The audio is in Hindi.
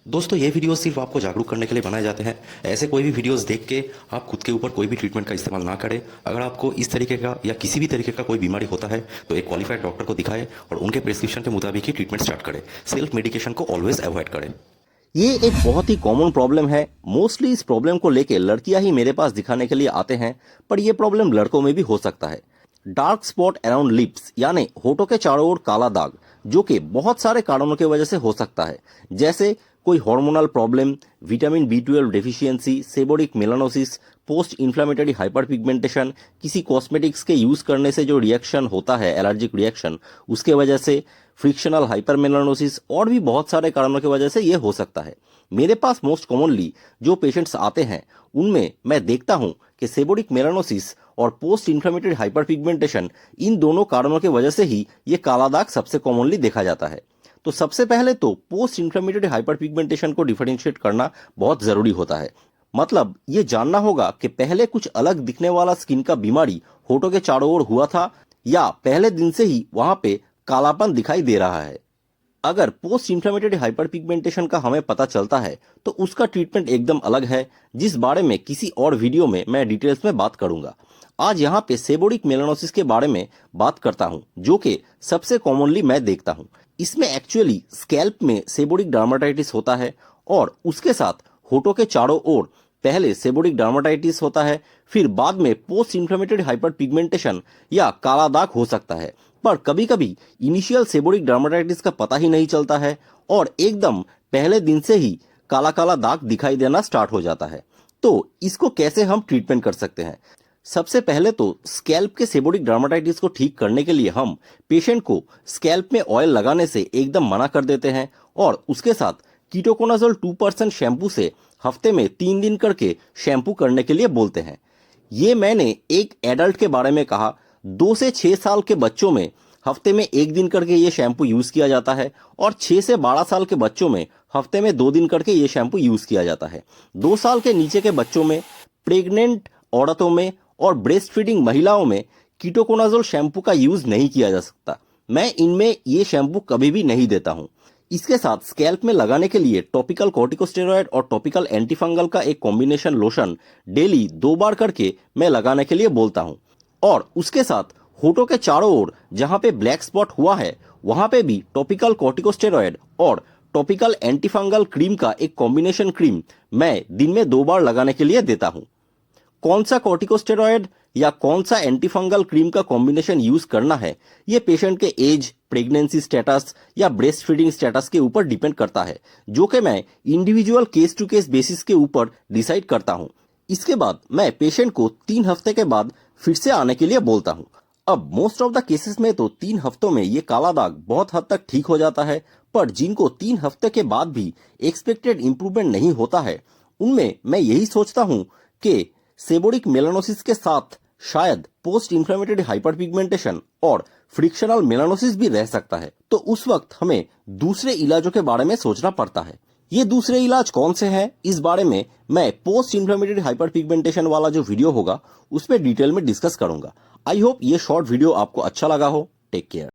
दोस्तों ये वीडियो सिर्फ आपको जागरूक करने के लिए बनाए जाते हैं। ऐसे कोई भी वीडियोस देख के आप खुद के ऊपर कोई भी ट्रीटमेंट का इस्तेमाल ना करें। अगर आपको इस तरीके का या किसी भी तरीके का कोई बीमारी होता है तो एक क्वालिफाइड डॉक्टर को दिखाएं और उनके प्रिस्क्रिप्शन के मुताबिक ही ट्रीटमेंट स्टार्ट करें। सेल्फ मेडिकेशन को ऑलवेज अवॉइड करें। ये एक बहुत ही कॉमन प्रॉब्लम है। मोस्टली इस प्रॉब्लम को लेके लड़कियां ही मेरे पास दिखाने के लिए आते हैं, पर यह प्रॉब्लम लड़कों में भी हो सकता है। डार्क स्पॉट अराउंड लिप्स यानी होठों के चारों ओर काला दाग, जो कि बहुत सारे कारणों की वजह से हो सकता है, जैसे कोई hormonal problem, vitamin B12 deficiency, seborrheic melanosis, post inflammatory hyperpigmentation, किसी कॉस्मेटिक्स के यूज करने से जो रिएक्शन होता है, एलर्जिक रिएक्शन, उसके वजह से, फ्रिक्शनल हाइपरमेलानोसिस और भी बहुत सारे कारणों की वजह से यह हो सकता है। मेरे पास मोस्ट कॉमनली जो पेशेंट्स आते हैं उनमें मैं देखता हूं कि सेबोरिक मेलानोसिस और पोस्ट इन्फ्लेमेटरी हाइपरपिगमेंटेशन, इन दोनों कारणों की वजह से ही ये काला दाग सबसे कॉमनली देखा जाता है। तो सबसे पहले तो पोस्ट इन्फ्लेमेटरी हाइपरपिगमेंटेशन को डिफरेंशिएट करना बहुत जरूरी होता है। मतलब ये जानना होगा कि पहले कुछ अलग दिखने वाला स्किन का बीमारी होठों के चारों ओर हुआ था या पहले दिन से ही वहां पे कालापन दिखाई दे रहा है। अगर पोस्ट इन्फ्लेमेटरी हाइपरपिगमेंटेशन का हमें पता चलता है तो उसका ट्रीटमेंट एकदम अलग है, जिस बारे में किसी और वीडियो में मैं डिटेल्स में बात करूंगा। आज यहाँ पे सेबोरिक मेलानोसिस के बारे में बात करता हूँ, जो कि सबसे कॉमनली मैं देखता हूँ। इसमें एक्चुअली स्कैल्प में सेबोरिक डर्माटाइटिस होता है और उसके साथ होठों के चारों ओर पहले सेबोरिक डर्माटाइटिस होता है, फिर बाद में पोस्ट इन्फ्लेमेटरी हाइपरपिगमेंटेशन या काला दाग हो सकता है। पर कभी कभी इनिशियल सेबोरिक डर्माटाइटिस का पता ही नहीं चलता है और एकदम पहले दिन से ही काला काला दाग दिखाई देना स्टार्ट हो जाता है। तो इसको कैसे हम ट्रीटमेंट कर सकते हैं? सबसे पहले तो स्कैल्प के सेबोरिक डर्माटाइटिस को ठीक करने के लिए हम पेशेंट को स्कैल्प में ऑयल लगाने से एकदम मना कर देते हैं और उसके साथ कीटोकोनाजोल 2% शैम्पू से हफ्ते में 3 दिन करके शैम्पू करने के लिए बोलते हैं। ये मैंने एक एडल्ट के बारे में कहा। 2 से 6 साल के बच्चों में हफ्ते में 1 दिन करके ये शैम्पू यूज किया जाता है और 6 से 12 साल के बच्चों में हफ्ते में 2 दिन करके ये शैम्पू यूज किया जाता है। 2 साल के नीचे के बच्चों में, प्रेग्नेंट औरतों में और ब्रेस्ट फीडिंग महिलाओं में कीटोकोनाजोल शैम्पू का यूज नहीं किया जा सकता। मैं इनमें ये शैम्पू कभी भी नहीं देता हूँ। इसके साथ स्कैल्प में लगाने के लिए टॉपिकल कॉर्टिकोस्टेरॉइड और टॉपिकल एंटीफंगल का एक कॉम्बिनेशन लोशन डेली 2 बार करके मैं लगाने के लिए बोलता हूँ। और उसके साथ होठों के चारों ओर जहां पे ब्लैक स्पॉट हुआ है वहां पे भी टॉपिकल कॉर्टिकोस्टेरॉइड और टॉपिकल एंटीफंगल क्रीम का एक कॉम्बिनेशन क्रीम मैं दिन में 2 बार लगाने के लिए देता हूं। कौन सा कॉर्टिकोस्टेरॉइड या कौन सा एंटीफंगल क्रीम का कॉम्बिनेशन यूज करना है, ये पेशेंट के एज, प्रेगनेंसी स्टेटस या ब्रेस्ट फीडिंग स्टेटस के ऊपर डिपेंड करता है, जो कि मैं individual case to case basis के ऊपर डिसाइड करता हूं। इसके बाद मैं पेशेंट को 3 हफ्ते के बाद फिर से आने के लिए बोलता हूं। अब मोस्ट ऑफ द केसेस में तो 3 हफ्तों में ये काला दाग बहुत हद तक ठीक हो जाता है, पर जिनको 3 हफ्ते के बाद भी एक्सपेक्टेड इंप्रूवमेंट नहीं होता है, उनमें मैं यही सोचता हूं कि सेबोरिक मेलानोसिस के साथ शायद पोस्ट इन्फ्लेमेटरी हाइपरपिगमेंटेशन और फ्रिक्शनल मेलानोसिस भी रह सकता है। तो उस वक्त हमें दूसरे इलाजों के बारे में सोचना पड़ता है। ये दूसरे इलाज कौन से हैं, इस बारे में मैं पोस्ट इन्फ्लेमेटरी हाइपरपिगमेंटेशन वाला जो वीडियो होगा उसमें डिटेल में डिस्कस करूंगा। आई होप ये शॉर्ट वीडियो आपको अच्छा लगा हो। Take care.